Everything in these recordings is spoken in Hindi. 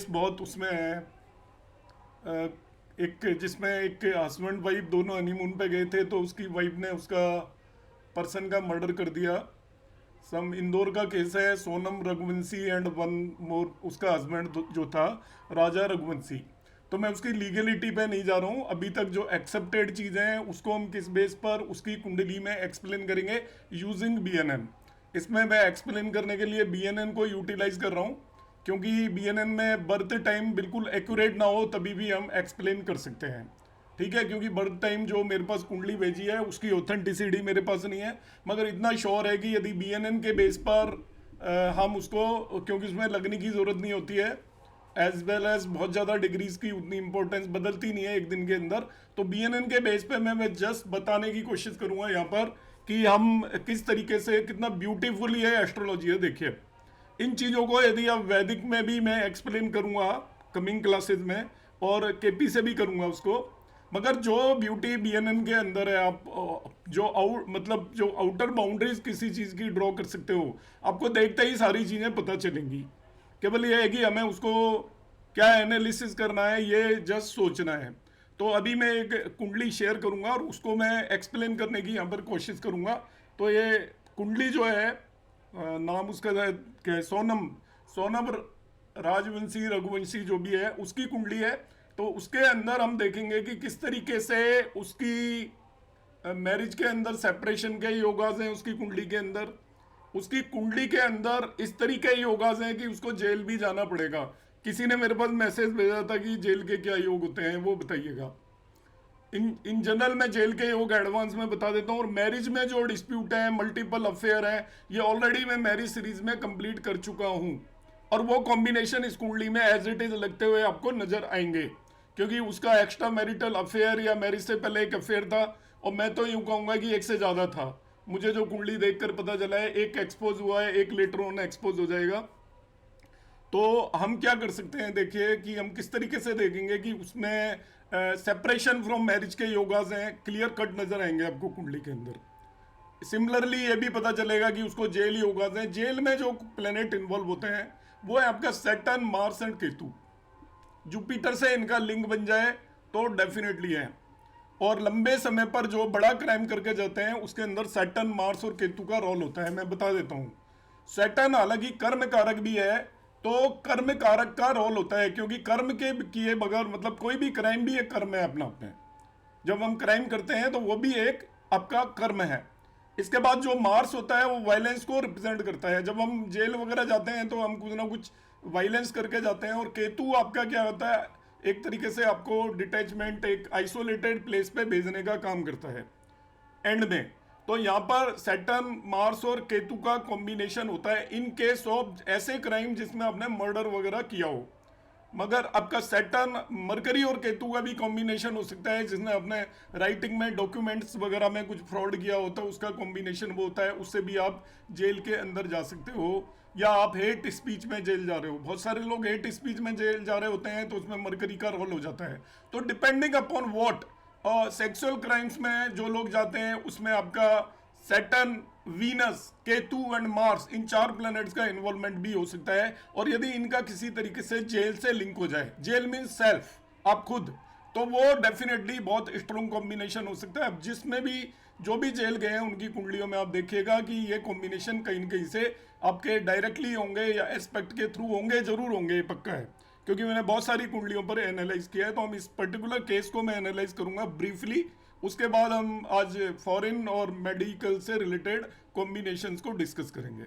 बहुत उसमें है। अ, एक जिसमें एक हस्बैंड वाइफ दोनों हनीमून पे गए थे, तो उसकी वाइफ ने उसका पर्सन का मर्डर कर दिया। सम इंदौर का केस है, Sonam Raghuvanshi and one more, उसका हस्बैंड जो था राजा रघुवंशी। तो मैं उसकी लीगलिटी पे नहीं जा रहा हूँ अभी तक। जो एक्सेप्टेड चीज़ें हैं उसको हम किस बेस पर उसकी कुंडली में एक्सप्लेन करेंगे यूजिंग बीएनएन। इसमें मैं एक्सप्लेन करने के लिए बीएनएन को यूटिलाइज कर रहा हूँ, क्योंकि बीएनएन में बर्थ टाइम बिल्कुल एक्यूरेट ना हो तभी भी हम एक्सप्लेन कर सकते हैं। ठीक है, क्योंकि बर्थ टाइम जो मेरे पास कुंडली भेजी है उसकी ऑथेंटिसिटी मेरे पास नहीं है। मगर इतना श्योर है कि यदि बीएनएन के बेस पर हम उसको, क्योंकि उसमें लगने की ज़रूरत नहीं होती है, एज वेल एज बहुत ज़्यादा डिग्रीज की उतनी इंपॉर्टेंस बदलती नहीं है एक दिन के अंदर। तो बीएनएन के बेस पे मैं जस्ट बताने की कोशिश करूंगा यहाँ पर कि हम किस तरीके से, कितना ब्यूटीफुल ये एस्ट्रोलॉजी है। देखिए, इन चीज़ों को यदि आप वैदिक में भी मैं एक्सप्लेन करूंगा कमिंग क्लासेस में, और केपी से भी करूंगा उसको। मगर जो ब्यूटी बीएनएन के अंदर है, आप जो आउट मतलब जो आउटर बाउंड्रीज किसी चीज़ की ड्रॉ कर सकते हो, आपको देखते ही सारी चीज़ें पता चलेंगी। केवल ये है कि हमें उसको क्या एनालिसिस करना है, ये जस्ट सोचना है। तो अभी मैं एक कुंडली शेयर करूंगा और उसको मैं एक्सप्लेन करने की यहाँ पर कोशिश करूंगा। तो ये कुंडली जो है, नाम उसका क्या है, सोनम सोनम राजवंशी रघुवंशी जो भी है उसकी कुंडली है। तो उसके अंदर हम देखेंगे कि किस तरीके से उसकी मैरिज के अंदर सेपरेशन के योगाज हैं उसकी कुंडली के अंदर। उसकी कुंडली के अंदर इस तरीके योगाज हैं कि उसको जेल भी जाना पड़ेगा। किसी ने मेरे पास मैसेज भेजा था कि जेल के क्या योग होते हैं, वो बताइएगा। इन इन जनरल मैं जेल के योग एडवांस में बता देता हूँ। और मैरिज में जो डिस्प्यूट है, मल्टीपल अफेयर है, ये ऑलरेडी मैं मैरिज सीरीज में कंप्लीट कर चुका हूँ। और वो कॉम्बिनेशन इस कुंडली में एज इट इज लगते हुए आपको नजर आएंगे, क्योंकि उसका एक्स्ट्रा मैरिटल अफेयर या मैरिज से पहले एक अफेयर था। और मैं तो यूं कहूंगा कि एक से ज्यादा था। मुझे जो कुंडली देखकर पता चला है, एक एक्सपोज हुआ है, एक लेटर ऑन एक्सपोज हो जाएगा। तो हम क्या कर सकते हैं, देखिए कि हम किस तरीके से देखेंगे कि उसमें सेपरेशन फ्रॉम मैरिज के योगाज हैं, क्लियर कट नजर आएंगे आपको कुंडली के अंदर। सिमिलरली ये भी पता चलेगा कि उसको जेल योगाज हैं। जेल में जो प्लेनेट इन्वॉल्व होते हैं वो है आपका Saturn, Mars and Ketu. Jupiter से इनका लिंक बन जाए तो डेफिनेटली है। और लंबे समय पर जो बड़ा क्राइम करके जाते हैं उसके अंदर सैटर्न, मार्स और केतु का रोल होता है। मैं बता देता हूं। सैटर्न हालांकि कर्म कारक भी है, तो कर्म कारक का रोल होता है, क्योंकि कर्म के किए बगैर, मतलब कोई भी क्राइम भी एक कर्म है अपना अपने। जब हम क्राइम करते हैं तो वो भी एक आपका कर्म है। इसके बाद जो मार्स होता है वो वायलेंस को रिप्रेजेंट करता है। जब हम जेल वगैरह जाते हैं तो हम कुछ ना कुछ वायलेंस करके जाते हैं। और केतु आपका क्या होता है, एक तरीके से आपको डिटैचमेंट, एक आइसोलेटेड प्लेस पे भेजने का काम करता है एंड में। तो यहाँ पर सैटर्न, मार्स और केतु का कॉम्बिनेशन होता है इन केस ऑफ ऐसे क्राइम जिसमें आपने मर्डर वगैरह किया हो। मगर आपका सैटर्न, मरकरी और केतु का भी कॉम्बिनेशन हो सकता है जिसने अपने राइटिंग में, डॉक्यूमेंट्स वगैरह में कुछ फ्रॉड किया होता है, उसका कॉम्बिनेशन वो होता है। उससे भी आप जेल के अंदर जा सकते हो। या आप हेट स्पीच में जेल जा रहे हो, बहुत सारे लोग हेट स्पीच में जेल जा रहे होते हैं, तो उसमें मरकरी का रोल हो जाता है। तो डिपेंडिंग अपॉन वॉट, और सेक्सुअल क्राइम्स में जो लोग जाते हैं उसमें आपका Saturn, Venus, Ketu and Mars, इन चार प्लैनेट्स का इन्वॉल्वमेंट भी हो सकता है। और यदि इनका किसी तरीके से जेल से लिंक हो जाए, जेल मीन्स सेल्फ, आप खुद, तो वो डेफिनेटली बहुत स्ट्रॉन्ग कॉम्बिनेशन हो सकता है। अब जिसमें भी जो भी जेल गए हैं उनकी कुंडलियों में आप देखिएगा कि ये कॉम्बिनेशन कहीं न कहीं से आपके डायरेक्टली होंगे या एस्पेक्ट के थ्रू होंगे, जरूर होंगे, ये पक्का है। क्योंकि मैंने बहुत सारी कुंडलियों पर एनालाइज किया है। तो हम इस पर्टिकुलर केस को मैं एनालाइज करूंगा ब्रीफली। उसके बाद हम आज फॉरेन और मेडिकल से रिलेटेड कॉम्बिनेशंस को डिस्कस करेंगे।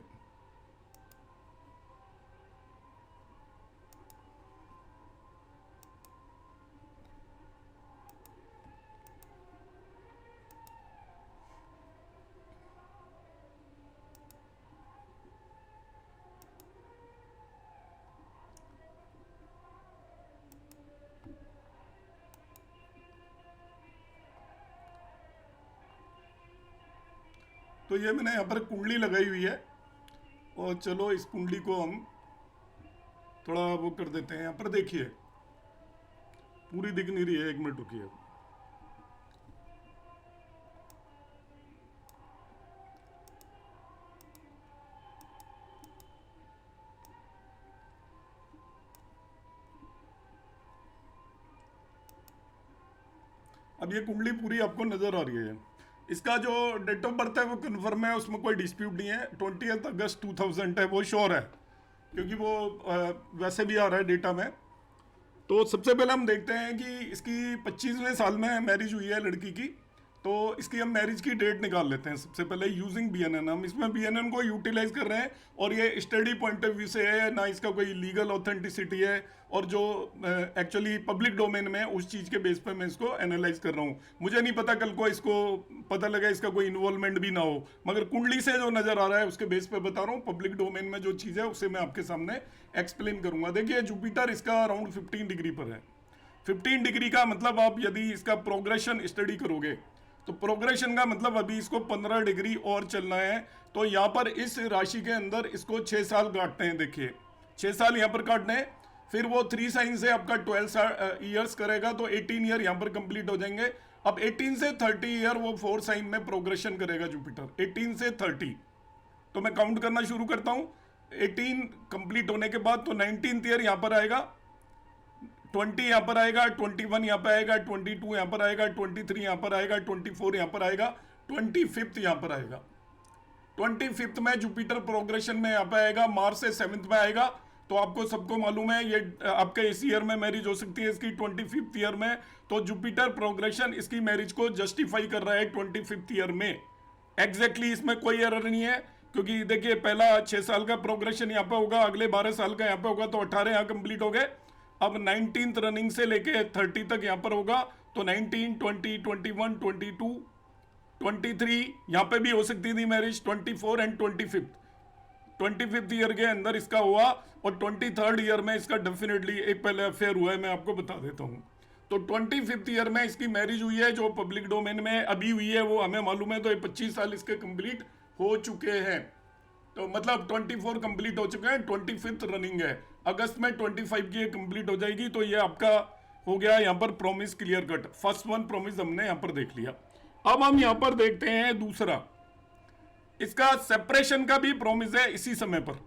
तो ये मैंने यहाँ पर कुंडली लगाई हुई है। और चलो इस कुंडली को हम थोड़ा वो कर देते हैं। यहाँ पर देखिए, पूरी दिख नहीं रही है, एक मिनट रुकिए। अब ये कुंडली पूरी आपको नजर आ रही है। इसका जो डेट ऑफ बर्थ है वो कन्फर्म है, उसमें कोई डिस्प्यूट नहीं है, 20 अगस्त 2000 है, वो श्योर है क्योंकि वो वैसे भी आ रहा है डेटा में। तो सबसे पहले हम देखते हैं कि इसकी 25वें साल में मैरिज हुई है लड़की की। तो इसकी हम मैरिज की डेट निकाल लेते हैं सबसे पहले यूजिंग बीएनएन। हम इसमें बीएनएन को यूटिलाइज कर रहे हैं और ये स्टडी पॉइंट ऑफ व्यू से है, ना इसका कोई लीगल ऑथेंटिसिटी है, और जो एक्चुअली पब्लिक डोमेन में है उस चीज़ के बेस पे मैं इसको एनालाइज कर रहा हूँ। मुझे नहीं पता कल को इसको पता लगा इसका कोई इन्वॉल्वमेंट भी ना हो, मगर कुंडली से जो नज़र आ रहा है उसके बेस पे बता रहा हूँ। पब्लिक डोमेन में जो चीज़ है उसे मैं आपके सामने एक्सप्लेन करूंगा। देखिए जुपिटर इसका अराउंड 15 डिग्री पर है। 15 डिग्री का मतलब आप यदि इसका प्रोग्रेशन स्टडी करोगे तो प्रोग्रेशन का मतलब अभी इसको 15 डिग्री और चलना है। तो यहाँ पर इस राशि के अंदर इसको 6 साल काटते हैं। देखिए 6 साल यहाँ पर काटने हैं, फिर वो 3 साइन से आपका 12 ईयर्स करेगा तो 18 ईयर यहाँ पर कंप्लीट हो जाएंगे। अब 18 से 30 ईयर वो 4 साइन में प्रोग्रेशन करेगा जुपिटर, 18 से 30। तो मैं काउंट करना शुरू करता हूँ। 18 कंप्लीट होने के बाद तो 19th ईयर यहाँ पर आएगा, 20 यहाँ पर आएगा, 21 यहाँ पर आएगा, 22 यहाँ पर आएगा, 23 यहाँ पर आएगा, 24 यहाँ पर आएगा, 25th यहाँ पर आएगा। 25th में जुपिटर प्रोग्रेशन में यहाँ पे आएगा, मार्च से 7th में आएगा। तो आपको सबको मालूम है ये आपके इस ईयर में मैरिज हो सकती है इसकी 25th ईयर में। तो जुपिटर प्रोग्रेशन इसकी मैरिज को जस्टिफाई कर रहा है 25th ईयर में। एग्जैक्टली इसमें कोई एरर नहीं है, क्योंकि देखिए पहला 6 साल का प्रोग्रेशन यहाँ पे होगा, अगले 12 साल का यहाँ पे होगा, तो 18 यहाँ कंप्लीट हो गए। अब 19th रनिंग से लेके 30 तक यहाँ पर होगा, तो 19, 20, 21, 22, 23 यहाँ पे भी हो सकती थी मैरिज, 24 एंड 25th ईयर के अंदर इसका हुआ, और 23rd ईयर में इसका डेफिनेटली एक पहले अफेयर हुआ है, मैं आपको बता देता हूँ। तो 25th ईयर में इसकी मैरिज हुई है, जो पब्लिक डोमेन में अभी हुई है वो हमें मालूम है। तो ये 25 साल इसके कंप्लीट हो चुके हैं, तो मतलब 24 कंप्लीट हो चुके हैं, 25th रनिंग है। अगस्त में 25 की कंप्लीट हो जाएगी। तो ये आपका हो गया यहाँ पर promise clear cut. First one promise हमने यहाँ पर देख लिया। अब हम यहाँ पर देखते हैं दूसरा, इसका सेपरेशन का भी प्रॉमिस है इसी समय पर।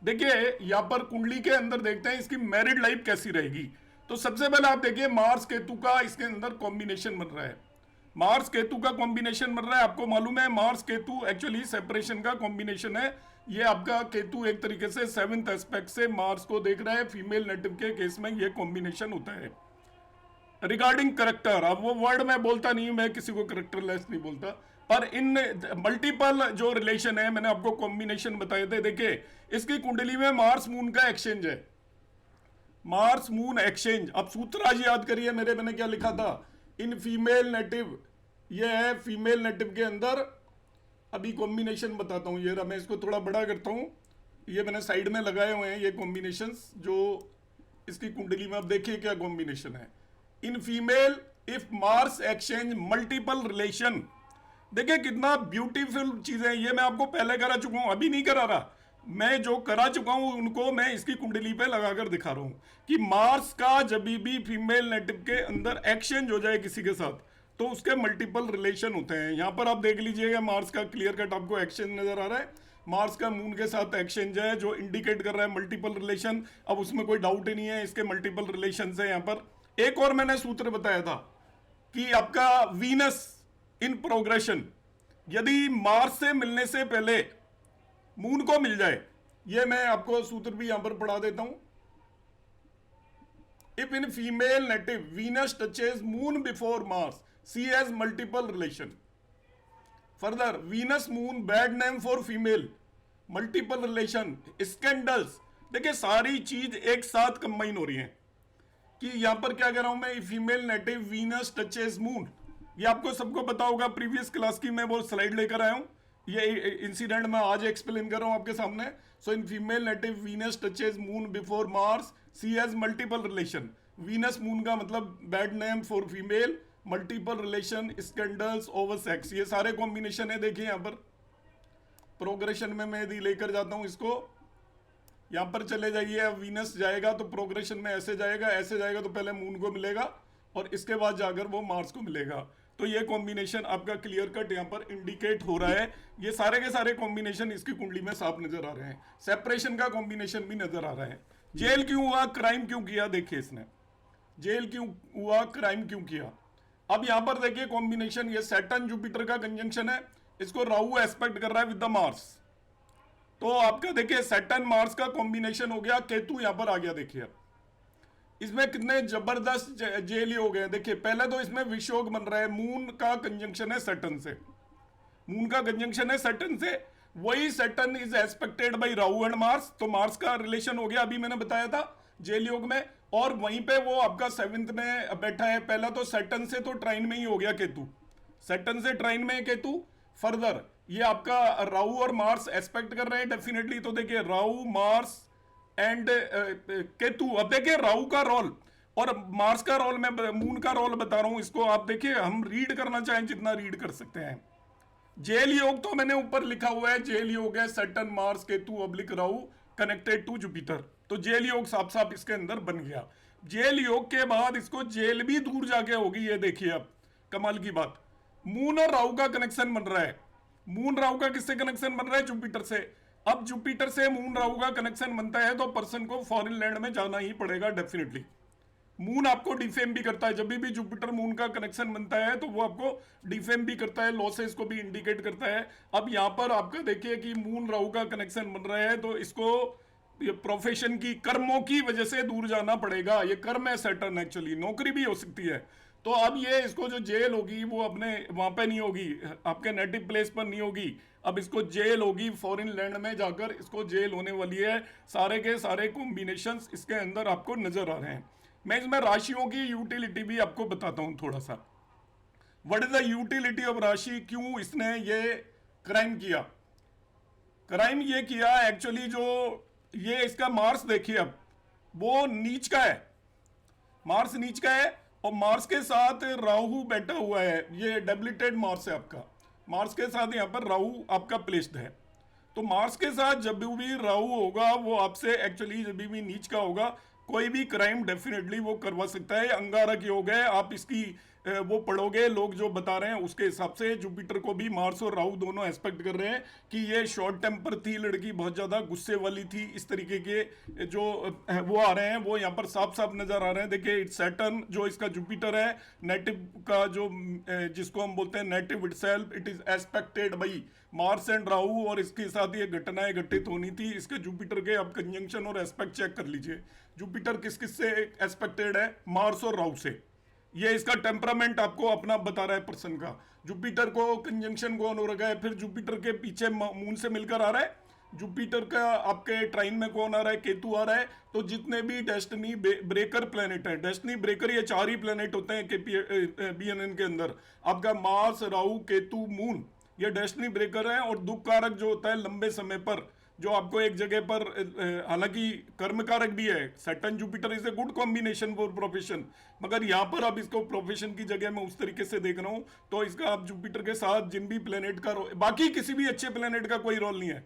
देखिए यहाँ पर कुंडली के अंदर देखते हैं इसकी मैरिड लाइफ कैसी रहेगी। तो सबसे पहले आप देखिए मार्स केतु का इसके अंदर कॉम्बिनेशन बन रहा है। मार्स केतु का कॉम्बिनेशन बन रहा है। आपको मालूम है मार्स केतु एक्चुअली सेपरेशन का कॉम्बिनेशन है। ये आपका केतु एक तरीके से 7th एस्पेक्ट से मार्स को देख रहा है। फीमेल नेटिव के केस में ये कॉम्बिनेशन होता है। रिगार्डिंग करेक्टर, अब वो वर्ड मैं बोलता नहीं, मैं किसी को करेक्टरलेस नहीं बोलता, पर इन मल्टीपल जो रिलेशन है मैंने आपको कॉम्बिनेशन बताए थे। देखिए इसकी कुंडली में मार्स मून का एक्सचेंज है, मार्स मून एक्सचेंज। अब सूत्र आज याद करिए मेरे, मैंने क्या लिखा था, इन फीमेल नेटिव, ये है फीमेल नेटिव के अंदर। अभी कॉम्बिनेशन बताता हूँ, ये मैं इसको थोड़ा बड़ा करता हूँ, ये मैंने साइड में लगाए हुए हैं ये कॉम्बिनेशंस जो इसकी कुंडली में। अब देखिए क्या कॉम्बिनेशन है। In female if Mars exchange multiple relation, देखिए कितना ब्यूटीफुल चीज है। ये मैं आपको पहले करा चुका हूं, अभी नहीं करा रहा, मैं जो करा चुका हूं उनको मैं इसकी कुंडली पे लगाकर दिखा रहा हूं कि मार्स का जब भी फीमेल नेटिव के अंदर एक्सचेंज हो जाए किसी के साथ तो उसके मल्टीपल रिलेशन होते हैं। यहां पर आप देख लीजिएगा मार्स का क्लियर कट आपको एक्सचेंज नजर आ रहा है। मार्स का मून के साथ एक्सचेंज है जो इंडिकेट कर रहा है मल्टीपल रिलेशन। अब उसमें कोई डाउट ही नहीं है, इसके मल्टीपल रिलेशन है। यहां पर एक और मैंने सूत्र बताया था कि आपका वीनस इन प्रोग्रेशन यदि मार्स से मिलने से पहले मून को मिल जाए, ये मैं आपको सूत्र भी यहां पर पढ़ा देता हूं। If in female native Venus touches moon before Mars she has multiple relation. Further Venus moon bad name for female, multiple relation, scandals. देखिए सारी चीज एक साथ कंबाइन हो रही है कि यहां पर क्या कह रहा हूं मैं, female native Venus touches moon. ये आपको सबको पता होगा, प्रीवियस क्लास की मैं वो स्लाइड लेकर आया हूं। ये इंसिडेंट मैं आज एक्सप्लेन कर रहा हूं आपके सामने। So in female native Venus touches moon before Mars she has multiple relation. Venus moon का मतलब bad name for female, multiple relation, scandals, over sex, ये सारे कॉम्बिनेशन है। देखिए यहां पर प्रोग्रेशन में मैं यदि लेकर जाता हूं इसको, यहां पर चले जाइए, अब वीनस जाएगा तो प्रोग्रेशन में ऐसे जाएगा, ऐसे जाएगा तो पहले मून को मिलेगा और इसके बाद जाकर वो मार्स को मिलेगा। तो ये कॉम्बिनेशन आपका क्लियर कट यहाँ पर इंडिकेट हो रहा है। ये सारे के सारे कॉम्बिनेशन इसकी कुंडली में साफ नजर आ रहे हैं। सेपरेशन का कॉम्बिनेशन भी नजर आ रहा है। जेल क्यों हुआ, क्राइम क्यों किया, देखिए इसने जेल क्यों हुआ, क्राइम क्यों किया। अब यहां पर देखिए कॉम्बिनेशन, ये सैटर्न जुपिटर का कंजंक्शन है, इसको राहु एस्पेक्ट कर रहा है विद द मार्स। तो आपका देखिए सैटर्न मार्स का कॉम्बिनेशन हो गया, केतु यहां पर आ गया। देखिए इसमें कितने जबरदस्त जेल हो गए। देखिए पहले तो इसमें विषयोग बन रहा है, मून का कंजंक्शन है सैटर्न से, मून का कंजंक्शन है सैटर्न से, वही Saturn is aspected by Rahu and Mars. तो मार्स का रिलेशन हो गया, अभी मैंने बताया था जेल योग में। और वहीं पे वो आपका 7th में बैठा है। पहला तो सैटर्न से तो ट्राइन में ही हो गया केतु, सैटर्न से ट्राइन में केतु। फर्दर ये आपका राहु और मार्स एस्पेक्ट कर रहे हैं डेफिनेटली। तो देखिए राहु मार्स एंड केतु। अब देखिए राहु का रोल और मार्स का रोल, मैं मून का रोल बता रहा हूं, इसको आप देखिए, हम रीड करना चाहें जितना रीड कर सकते हैं। जेल योग तो मैंने ऊपर लिखा हुआ है, जेल योग है Saturn Mars Ketu oblique Rahu connected to Jupiter. तो जेल योग साफ साफ इसके अंदर बन गया। जेल योग के बाद इसको जेल भी दूर जाके होगी, ये देखिए अब कमाल की बात, मून और राहु का कनेक्शन बन रहा है। मून राहु का किससे कनेक्शन बन रहा है? जुपिटर से। अब जुपिटर से मून राहु का कनेक्शन बनता है तो पर्सन को फॉरेन लैंड में जाना ही पड़ेगा डेफिनेटली। मून आपको डिफेम भी करता है, जब भी जुपिटर मून का कनेक्शन बनता है तो वो आपको डिफेम भी करता है, लॉसेस को भी इंडिकेट करता है। अब यहां पर आपका देखिए कि मून राहु का कनेक्शन बन रहा है तो इसको ये प्रोफेशन की, कर्मों की वजह से दूर जाना पड़ेगा। ये कर्म है सैटर्न, एक्चुअली नौकरी भी हो सकती है। तो अब ये इसको जो जेल होगी वो अपने वहां पे नहीं होगी, आपके नेटिव प्लेस पर नहीं होगी, अब इसको जेल होगी फॉरेन लैंड में जाकर, इसको जेल होने वाली है। सारे के सारे कॉम्बिनेशंस इसके अंदर आपको नजर आ रहे हैं। मैं इसमें राशियों की यूटिलिटी भी आपको बताता हूं थोड़ा सा। What is the utility of राशि, क्यों इसने ये क्राइम किया? क्राइम ये किया एक्चुअली, जो ये इसका मार्स देखिए अब वो नीच का है, मार्स नीच का है और मार्स के साथ राहु बैठा हुआ है, ये डेबिलिटेड मार्स है आपका। मार्स के साथ यहां पर राहु आपका प्लेस्ड है। तो मार्स के साथ जब भी राहु होगा वो आपसे एक्चुअली जब भी नीच का होगा, कोई भी क्राइम डेफिनेटली वो करवा सकता है। अंगारक योग है, आप इसकी वो पढ़ोगे, लोग जो बता रहे हैं उसके हिसाब से जुपिटर को भी मार्स और राहु दोनों एस्पेक्ट कर रहे हैं कि ये शॉर्ट टेम्पर थी लड़की, बहुत ज्यादा गुस्से वाली थी। इस तरीके के जो वो आ रहे हैं वो यहाँ पर साफ साफ नजर आ रहे हैं। देखिए सैटर्न जो इसका जुपिटर है नेटिव का, जो जिसको हम बोलते हैं native itself, it is expected by Mars and Rahu, और इसके साथ ये घटनाएं घटित होनी थी। इसके जुपिटर के आप कंजंक्शन और एस्पेक्ट चेक कर लीजिए। जुपिटर किस किस से एस्पेक्टेड है? मार्स और राहु से। ये इसका टेम्परामेंट आपको अपना बता रहा है पर्सन का। जुपिटर को कंजंक्शन कौन हो रखा है, फिर जुपिटर के पीछे मून से मिलकर आ रहा है। जुपिटर का आपके ट्राइन में कौन आ रहा है? केतु आ रहा है। तो जितने भी डेस्टिनी ब्रेकर प्लेनेट है, डेस्टिनी ब्रेकर ये 4 ही प्लेनेट होते हैं BNN के अंदर, आपका मार्स, राहु, केतु, मून, ये डेस्टिनी ब्रेकर है। और दुख कारक जो होता है लंबे समय पर, जो आपको एक जगह पर, हालांकि कर्म कारक भी है, Saturn Jupiter is a good combination for profession, मगर यहां पर अब इसको प्रोफेशन की जगह मैं उस तरीके से देख रहा हूं। तो इसका आप जुपिटर के साथ जिन भी प्लेनेट का बाकी किसी भी अच्छे प्लेनेट का कोई रोल नहीं है,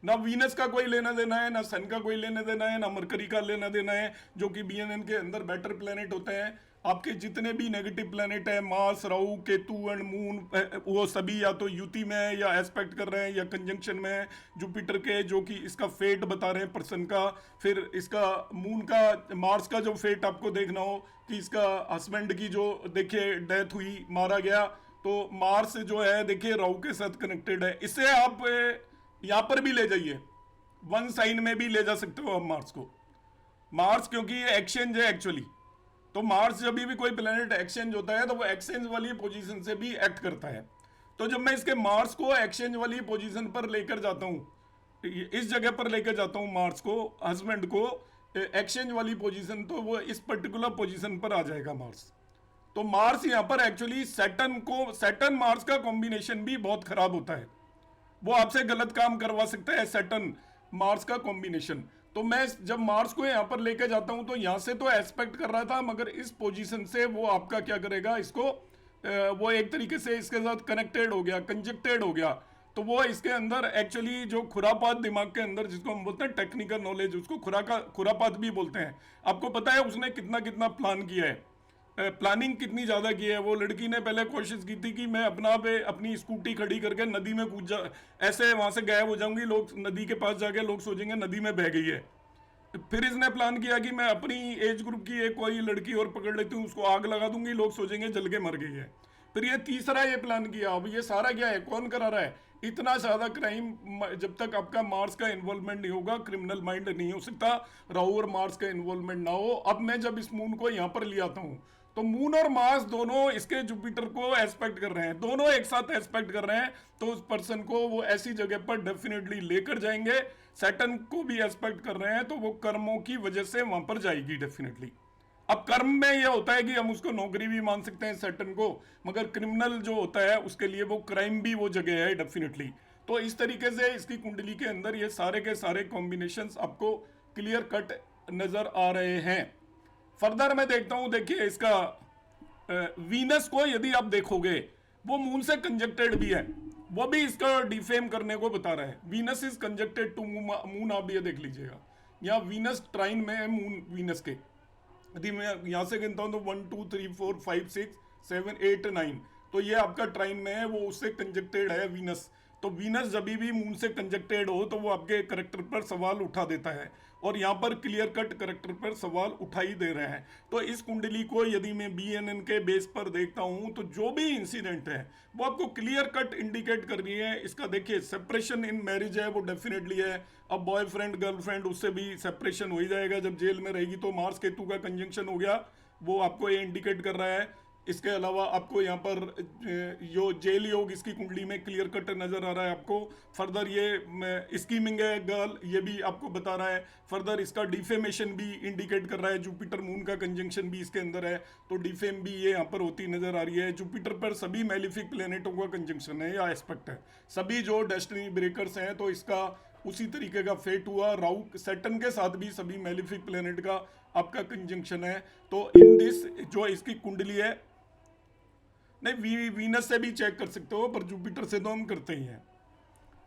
ना वीनस का कोई लेना देना है, ना सन का कोई लेना देना है, ना मरकरी का लेना देना है, जो कि BNN के अंदर बेटर प्लेनेट होते हैं। आपके जितने भी नेगेटिव प्लेनेट है, Mars, Rahu, Ketu and moon, वो सभी या तो युति में है या एस्पेक्ट कर रहे हैं या कंजंक्शन में है जुपिटर के, जो कि इसका फेट बता रहे हैं पर्सन का। फिर इसका मून का, मार्स का जो फेट आपको देखना हो कि इसका हस्बैंड की जो देखिए डेथ हुई, मारा गया, तो मार्स जो है देखिए राहु के साथ कनेक्टेड है। इससे आप यहां पर भी ले जाइए, वन साइन में भी ले जा सकते हो आप मार्स को। मार्स क्योंकि ये एक्सचेंज है एक्चुअली, तो मार्स जब भी कोई प्लेनेट एक्सचेंज होता है तो वो एक्सचेंज वाली पोजीशन से भी एक्ट करता है। तो जब मैं इसके मार्स को एक्सचेंज वाली पोजीशन पर लेकर जाता हूं, इस जगह पर लेकर जाता हूं मार्स को, हस्बैंड को एक्सचेंज वाली पोजीशन, तो वो इस पर्टिकुलर पोजीशन पर आ जाएगा मार्स। तो मार्स यहां पर एक्चुअली सैटर्न मार्स का कॉम्बिनेशन भी बहुत खराब होता है, वो आपसे गलत काम करवा सकता है सैटर्न मार्स का कॉम्बिनेशन। तो मैं जब मार्स को यहां पर लेकर जाता हूं तो यहां से तो एस्पेक्ट कर रहा था, मगर इस पोजीशन से वो आपका क्या करेगा, इसको वो एक तरीके से इसके साथ कनेक्टेड हो गया, कंजक्टेड हो गया। तो वो इसके अंदर एक्चुअली जो खुरापात दिमाग के अंदर, जिसको हम बोलते हैं टेक्निकल नॉलेज, उसको खुरापात भी बोलते हैं। आपको पता है उसने कितना कितना प्लान किया है, प्लानिंग कितनी ज्यादा की है। वो लड़की ने पहले कोशिश की थी कि मैं अपनी स्कूटी खड़ी करके नदी में कूद जा, ऐसे वहां से गायब हो जाऊंगी, लोग नदी के पास जाके लोग सोचेंगे नदी में बह गई है। फिर इसने प्लान किया कि मैं अपनी एज ग्रुप की एक कोई लड़की और पकड़ लेती हूँ, उसको आग लगा दूंगी, लोग सोचेंगे जल के मर गई है। फिर ये तीसरा ये प्लान किया। अब ये सारा क्या है, कौन करा रहा है? इतना ज्यादा क्राइम, जब तक आपका मार्स का इन्वॉल्वमेंट नहीं होगा, क्रिमिनल माइंड नहीं हो सकता, राहु और मार्स का इन्वॉल्वमेंट ना हो। अब मैं जब इस मून को यहाँ पर ले आता हूँ, तो मून और मार्स दोनों इसके जुपिटर को एस्पेक्ट कर रहे हैं, दोनों एक साथ एस्पेक्ट कर रहे हैं, तो उस पर्सन को वो ऐसी जगह पर डेफिनेटली लेकर जाएंगे। सैटर्न को भी एस्पेक्ट कर रहे हैं, तो वो कर्मों की वजह से वहां पर जाएगी डेफिनेटली। अब कर्म में ये होता है कि हम उसको नौकरी भी मान सकते हैं सैटर्न को, मगर क्रिमिनल जो होता है उसके लिए वो क्राइम भी वो जगह है डेफिनेटली। तो इस तरीके से इसकी कुंडली के अंदर ये सारे के सारे कॉम्बिनेशंस आपको क्लियर कट नजर आ रहे हैं। फर्दर मैं देखता हूं, देखिए इसका वीनस को यदि आप देखोगे, वो मून से कंजक्टेड भी है, वो भी इसका डिफेम करने को बता रहा है। वीनस इज कंजक्टेड टू मून, आप भी ये देख लीजिएगा, यहाँ वीनस ट्राइन में है मून वीनस के। यदि मैं यहाँ से गिनता हूँ तो 1 2 3 4 5 6 7 8 9, तो ये आपका ट्राइन में है, वो उससे कंजक्टेड है वीनस। तो वीनस जब भी मून से कंजक्टेड हो तो वो आपके करेक्टर पर सवाल उठा देता है, और यहाँ पर क्लियर कट करेक्टर पर सवाल उठा ही दे रहे हैं। तो इस कुंडली को यदि मैं BNN के बेस पर देखता हूँ, तो जो भी इंसिडेंट है वो आपको क्लियर कट इंडिकेट कर रही है। इसका देखिए सेपरेशन इन मैरिज है, वो डेफिनेटली है। अब बॉयफ्रेंड गर्लफ्रेंड उससे भी सेपरेशन हो ही जाएगा जब जेल में रहेगी, तो मार्स केतु का कंजंक्शन हो गया, वो आपको ये इंडिकेट कर रहा है। इसके अलावा आपको यहाँ पर जो जेल योग इसकी कुंडली में क्लियर कट नजर आ रहा है आपको। फर्दर ये स्कीमिंग है गर्ल, ये भी आपको बता रहा है। फर्दर इसका डिफेमेशन भी इंडिकेट कर रहा है, जुपिटर मून का कंजंक्शन भी इसके अंदर है, तो डिफेम भी ये यहाँ पर होती नजर आ रही है। जुपिटर पर सभी मेलिफिक प्लेनेटों का कंजंक्शन है या एस्पेक्ट है, सभी जो डेस्टिनी ब्रेकर्स हैं, तो इसका उसी तरीके का फेट हुआ। राहु सैटर्न के साथ भी सभी मेलिफिक प्लेनेट का आपका कंजंक्शन है। तो इन दिस जो इसकी कुंडली है, नहीं वीनस से भी चेक कर सकते हो, पर जुपिटर से तो हम करते ही हैं।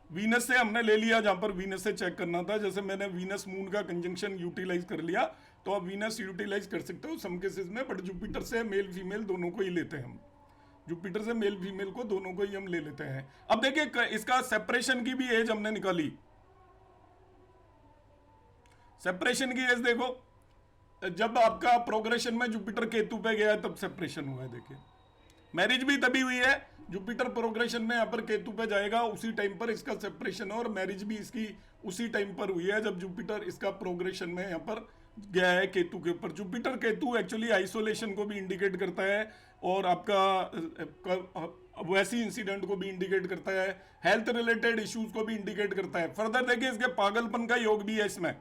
वीनस से हमने ले लिया, जहां पर वीनस से चेक करना था, जैसे मैंने वीनस मून का कंजंक्शन यूटिलाइज कर लिया, तो आप वीनस यूटिलाइज कर सकते हो सम केसेस में, बट जुपिटर से मेल फीमेल दोनों को ही लेते हैं हम। जुपिटर से मेल फीमेल को दोनों को ही हम ले लेते हैं। अब देखिए इसका सेपरेशन की भी एज हमने निकाली। सेपरेशन की एज देखो, जब आपका प्रोग्रेशन में जुपिटर केतु पे गया तब सेपरेशन हुआ है। देखिए मैरिज भी तभी हुई है, जुपिटर प्रोग्रेशन में यहाँ पर केतु पे जाएगा, उसी टाइम पर इसका सेपरेशन है, और मैरिज भी इसकी उसी टाइम पर हुई है जब जुपिटर इसका प्रोग्रेशन में यहाँ पर गया है केतु के ऊपर। जुपिटर केतु एक्चुअली आइसोलेशन को भी इंडिकेट करता है, और आपका वैसी इंसिडेंट को भी इंडिकेट करता है, हेल्थ रिलेटेड इश्यूज को भी इंडिकेट करता है। फर्दर देखिए इसके पागलपन का योग भी है इसमें,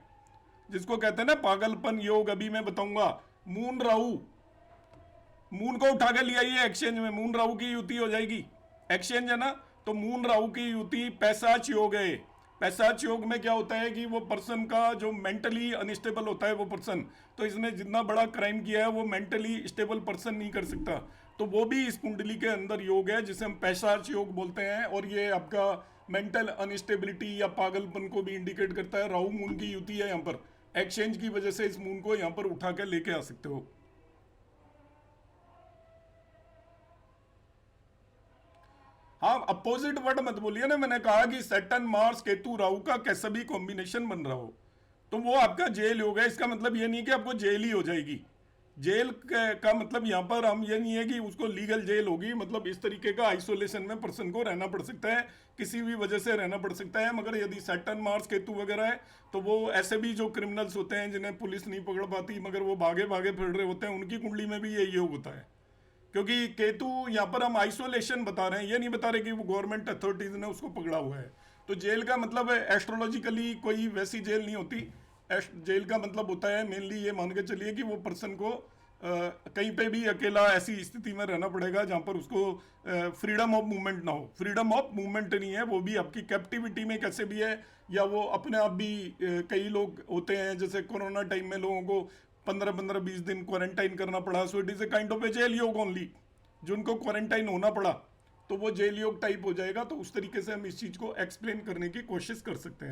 जिसको कहते हैं ना पागलपन योग, अभी मैं बताऊंगा। मून राहु, मून को उठा के ले आइए एक्सचेंज में, मून राहु की युति हो जाएगी, एक्सचेंज है ना, तो मून राहु की युति पैसाच योग है। पैसाच योग में क्या होता है कि वो पर्सन का जो मेंटली अनस्टेबल होता है वो पर्सन, तो इसने जितना बड़ा क्राइम किया है वो मेंटली स्टेबल पर्सन नहीं कर सकता, तो वो भी इस कुंडली के अंदर योग है जिसे हम पैसाच योग बोलते हैं। और ये आपका मेंटल अनस्टेबिलिटी या पागलपन को भी इंडिकेट करता है। राहु मून की युति है, यहाँ पर एक्सचेंज की वजह से इस मून को यहाँ पर उठा के लेके आ सकते हो। हाँ, अपोजिट वर्ड मत बोलिए ना, मैंने कहा कि सैटर्न मार्स केतु राहु का कैसा भी कॉम्बिनेशन बन रहा हो तो वो आपका जेल होगा। इसका मतलब ये नहीं कि आपको जेल ही हो जाएगी। जेल का मतलब यहाँ पर हम ये नहीं है कि उसको लीगल जेल होगी, मतलब इस तरीके का आइसोलेशन में पर्सन को रहना पड़ सकता है, किसी भी वजह से रहना पड़ सकता है। मगर यदि सैटर्न मार्स केतु वगैरह है तो वो ऐसे भी जो क्रिमिनल्स होते हैं जिन्हें पुलिस नहीं पकड़ पाती मगर वो भागे भागे फिर रहे होते हैं, उनकी कुंडली में भी यही योग होता है। क्योंकि केतु यहाँ पर हम आइसोलेशन बता रहे हैं, ये नहीं बता रहे कि वो गवर्नमेंट अथॉरिटीज ने उसको पकड़ा हुआ है। तो जेल का मतलब एस्ट्रोलॉजिकली कोई वैसी जेल नहीं होती। जेल का मतलब होता है मेनली ये मान के चलिए कि वो पर्सन को कहीं पे भी अकेला ऐसी स्थिति में रहना पड़ेगा जहाँ पर उसको फ्रीडम ऑफ मूवमेंट ना हो। फ्रीडम ऑफ मूवमेंट नहीं है, वो भी आपकी कैप्टिविटी में कैसे भी है, या वो अपने आप भी कई लोग होते हैं जैसे कोरोना टाइम में लोगों को 15-15-20 दिन क्वारंटाइन करना पड़ा, so it is a kind of a jail yoga only. जिनको क्वारंटाइन होना पड़ा तो वो जेल योग टाइप हो जाएगा। तो उस तरीके से हम इस चीज को एक्सप्लेन करने की कोशिश कर सकते हैं।